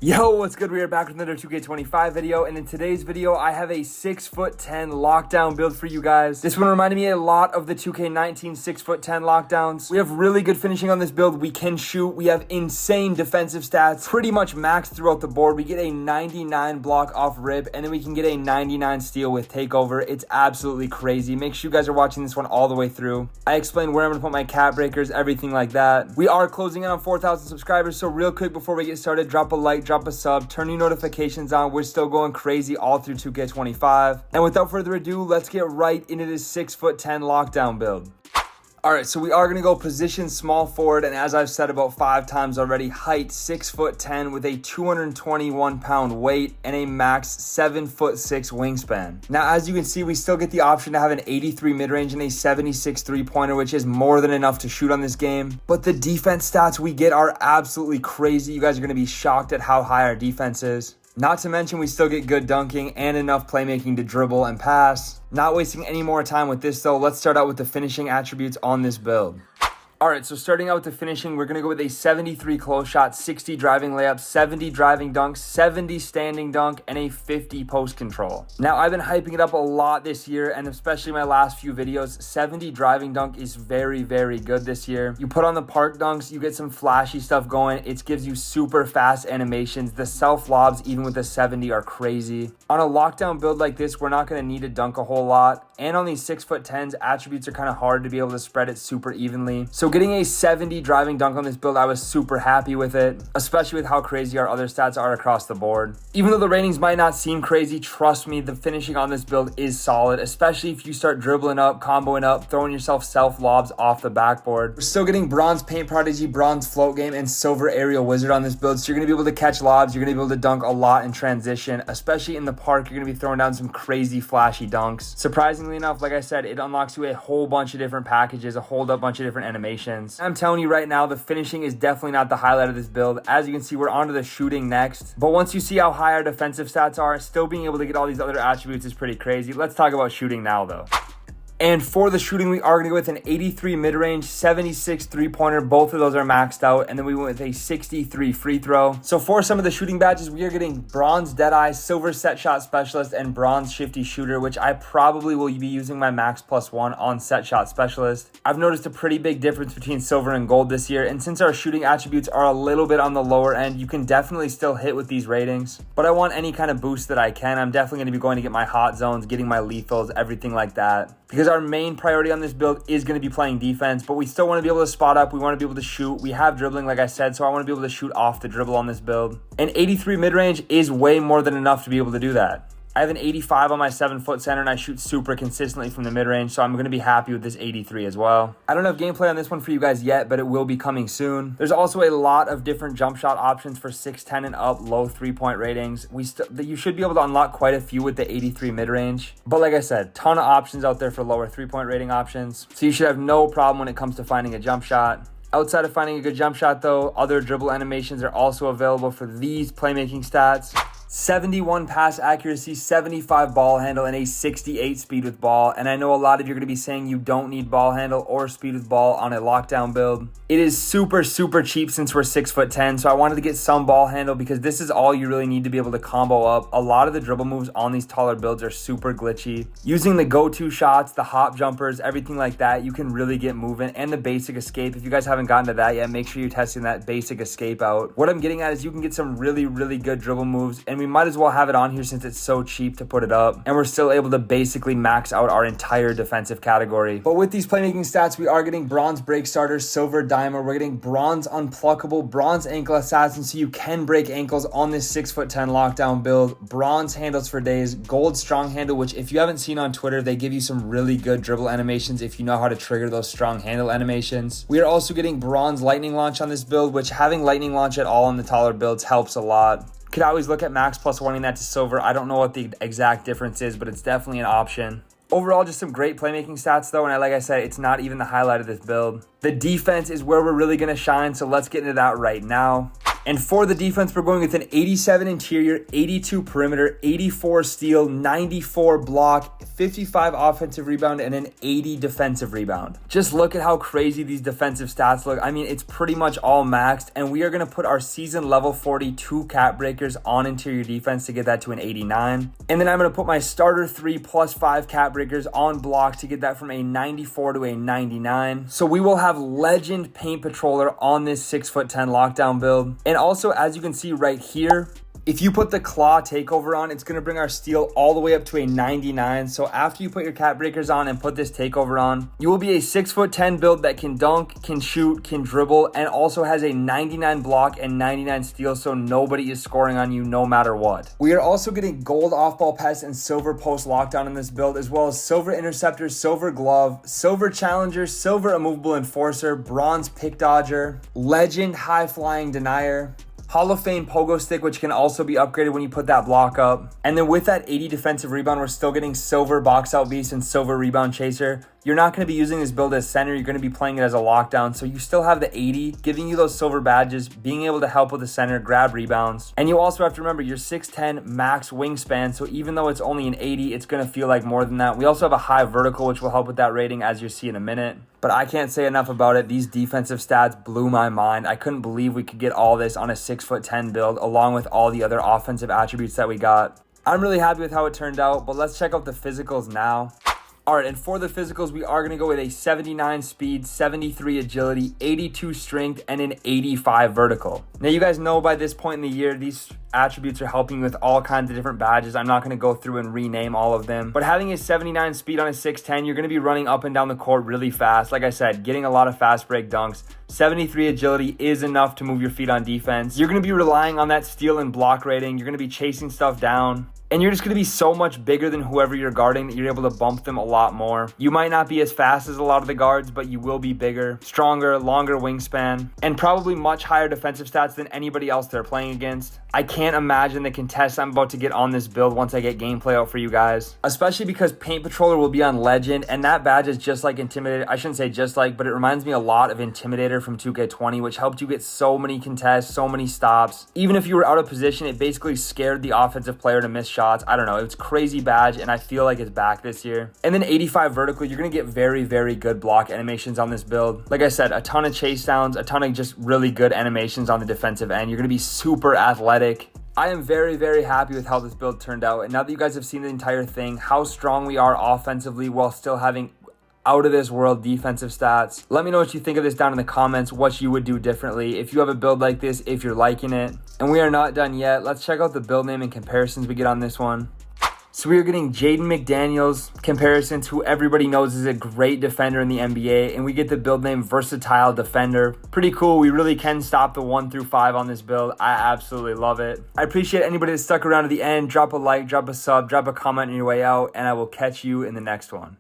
Yo, what's good? We are back with another 2K25 video, and in today's video, I have a 6'10" lockdown build for you guys. This one reminded me a lot of the 2K19 6'10" lockdowns. We have really good finishing on this build. We can shoot. We have insane defensive stats, pretty much maxed throughout the board. We get a 99 block off rip, and then we can get a 99 steal with takeover. It's absolutely crazy. Make sure you guys are watching this one all the way through. I explain where I'm gonna put my cap breakers, everything like that. We are closing in on 4,000 subscribers, so real quick before we get started, drop a like, drop a sub, turn your notifications on. We're still going crazy all through 2K25. And without further ado, let's get right into this 6'10" lockdown build. All right, so we are going to go position small forward, and as I've said about 5 times already, height 6'10" with a 221-pound weight and a max 7'6" wingspan. Now, as you can see, we still get the option to have an 83 mid-range and a 76 three-pointer, which is more than enough to shoot on this game. But the defense stats we get are absolutely crazy. You guys are going to be shocked at how high our defense is. Not to mention, we still get good dunking and enough playmaking to dribble and pass. Not wasting any more time with this though, let's start out with the finishing attributes on this build. All right, so starting out with the finishing, we're going to go with a 73 close shot, 60 driving layup, 70 driving dunk, 70 standing dunk, and a 50 post control. Now, I've been hyping it up a lot this year, and especially my last few videos, 70 driving dunk is very, very good this year. You put on the park dunks, you get some flashy stuff going. It gives you super fast animations. The self lobs, even with the 70, are crazy. On a lockdown build like this, we're not going to need to dunk a whole lot. And on these 6'10s, attributes are kind of hard to be able to spread it super evenly. So getting a 70 driving dunk on this build, I was super happy with it, especially with how crazy our other stats are across the board. Even though the ratings might not seem crazy, trust me, the finishing on this build is solid, especially if you start dribbling up, comboing up, throwing yourself self lobs off the backboard. We're still getting bronze paint prodigy, bronze float game, and silver aerial wizard on this build, so you're going to be able to catch lobs, you're going to be able to dunk a lot in transition, especially in the park. You're going to be throwing down some crazy flashy dunks. Surprisingly enough, like I said, it unlocks you a whole bunch of different packages, a whole bunch of different animations. I'm telling you right now, the finishing is definitely not the highlight of this build. As you can see, we're onto the shooting next. But once you see how high our defensive stats are, still being able to get all these other attributes is pretty crazy. Let's talk about shooting now, though. And for the shooting, we are going to go with an 83 mid-range, 76 three-pointer. Both of those are maxed out. And then we went with a 63 free throw. So for some of the shooting badges, we are getting bronze Deadeye, silver set shot specialist, and bronze shifty shooter, which I probably will be using my max +1 on set shot specialist. I've noticed a pretty big difference between silver and gold this year. And since our shooting attributes are a little bit on the lower end, you can definitely still hit with these ratings. But I want any kind of boost that I can. I'm definitely going to be going to get my hot zones, getting my lethals, everything like that. Because our main priority on this build is going to be playing defense, but we still want to be able to spot up. We want to be able to shoot. We have dribbling, like I said, so I want to be able to shoot off the dribble on this build. And 83 mid-range is way more than enough to be able to do that. I have an 85 on my 7-foot center, and I shoot super consistently from the mid-range, so I'm going to be happy with this 83 as well. I don't have gameplay on this one for you guys yet, but it will be coming soon. There's also a lot of different jump shot options for 6'10" and up, low 3-point ratings. You should be able to unlock quite a few with the 83 mid-range. But like I said, ton of options out there for lower 3-point rating options, so you should have no problem when it comes to finding a jump shot. Outside of finding a good jump shot, though, other dribble animations are also available for these playmaking stats. 71 pass accuracy, 75 ball handle, and a 68 speed with ball. And I know a lot of you are going to be saying you don't need ball handle or speed with ball on a lockdown build. It is super, super cheap since we're 6'10", so I wanted to get some ball handle because this is all you really need to be able to combo up. A lot of the dribble moves on these taller builds are super glitchy. Using the go-to shots, the hop jumpers, everything like that, you can really get moving. And the basic escape, if you guys haven't gotten to that yet, make sure you're testing that basic escape out. What I'm getting at is you can get some really, really good dribble moves, and we might as well have it on here since it's so cheap to put it up, and we're still able to basically max out our entire defensive category. But with these playmaking stats, we are getting bronze break starters, silver dimer, we're getting bronze unpluckable, bronze ankle assassin, so you can break ankles on this 6'10" lockdown build, bronze handles for days, gold strong handle, which if you haven't seen on Twitter, they give you some really good dribble animations if you know how to trigger those strong handle animations. We are also getting bronze lightning launch on this build, which having lightning launch at all on the taller builds helps a lot. Could always look at max +1ing that to silver. I don't know what the exact difference is, but it's definitely an option. Overall, just some great playmaking stats though, and like I said, it's not even the highlight of this build. The defense is where we're really going to shine, so let's get into that right now. And for the defense, we're going with an 87 interior, 82 perimeter, 84 steal, 94 block, 55 offensive rebound, and an 80 defensive rebound. Just look at how crazy these defensive stats look. I mean, it's pretty much all maxed, and we are going to put our season level 42 cap breakers on interior defense to get that to an 89. And then I'm going to put my starter 3 plus 5 cap breakers on block to get that from a 94 to a 99. So we will have legend paint patroller on this 6'10" lockdown build. And also, as you can see right here, if you put the claw takeover on, it's going to bring our steal all the way up to a 99. So after you put your cap breakers on and put this takeover on, you will be a 6'10" build that can dunk, can shoot, can dribble, and also has a 99 block and 99 steal, so nobody is scoring on you no matter what. We are also getting gold off-ball pass and silver post lockdown in this build, as well as silver interceptor, silver glove, silver challenger, silver immovable enforcer, bronze pick dodger, legend high flying denier, Hall of Fame pogo stick, which can also be upgraded when you put that block up. And then with that 80 defensive rebound, we're still getting silver box out beast and silver rebound chaser. You're not going to be using this build as center. You're going to be playing it as a lockdown. So you still have the 80, giving you those silver badges, being able to help with the center, grab rebounds. And you also have to remember your 6'10" max wingspan. So even though it's only an 80, it's going to feel like more than that. We also have a high vertical, which will help with that rating, as you'll see in a minute. But I can't say enough about it. These defensive stats blew my mind. I couldn't believe we could get all this on a 6'10" build, along with all the other offensive attributes that we got. I'm really happy with how it turned out, but let's check out the physicals now. All right, and for the physicals, we are going to go with a 79 speed, 73 agility, 82 strength, and an 85 vertical. Now, you guys know by this point in the year, these attributes are helping with all kinds of different badges. I'm not going to go through and rename all of them. But having a 79 speed on a 6'10", you're going to be running up and down the court really fast. Like I said, getting a lot of fast break dunks. 73 agility is enough to move your feet on defense. You're going to be relying on that steal and block rating. You're going to be chasing stuff down. And you're just going to be so much bigger than whoever you're guarding that you're able to bump them a lot more. You might not be as fast as a lot of the guards, but you will be bigger, stronger, longer wingspan, and probably much higher defensive stats than anybody else they're playing against. I can't imagine the contests I'm about to get on this build once I get gameplay out for you guys, especially because Paint Patroller will be on Legend, and that badge is just like Intimidator. I shouldn't say just like, but it reminds me a lot of Intimidator from 2K20, which helped you get so many contests, so many stops. Even if you were out of position, it basically scared the offensive player to miss shots. I don't know. It's crazy badge, and I feel like it's back this year. And then 85 vertical, you're going to get very, very good block animations on this build. Like I said, a ton of chase downs, a ton of just really good animations on the defensive end. You're going to be super athletic. I am very, very happy with how this build turned out. And now that you guys have seen the entire thing, how strong we are offensively while still having out of this world defensive stats. Let me know what you think of this down in the comments, what you would do differently if you have a build like this, if you're liking it. And we are not done yet. Let's check out the build name and comparisons we get on this one. So we are getting Jaden McDaniels comparisons, who everybody knows is a great defender in the NBA, and we get the build name Versatile Defender. Pretty cool. We really can stop the 1 through 5 on this build. I absolutely love it. I appreciate anybody that stuck around to the end. Drop a like, drop a sub, drop a comment on your way out, and I will catch you in the next one.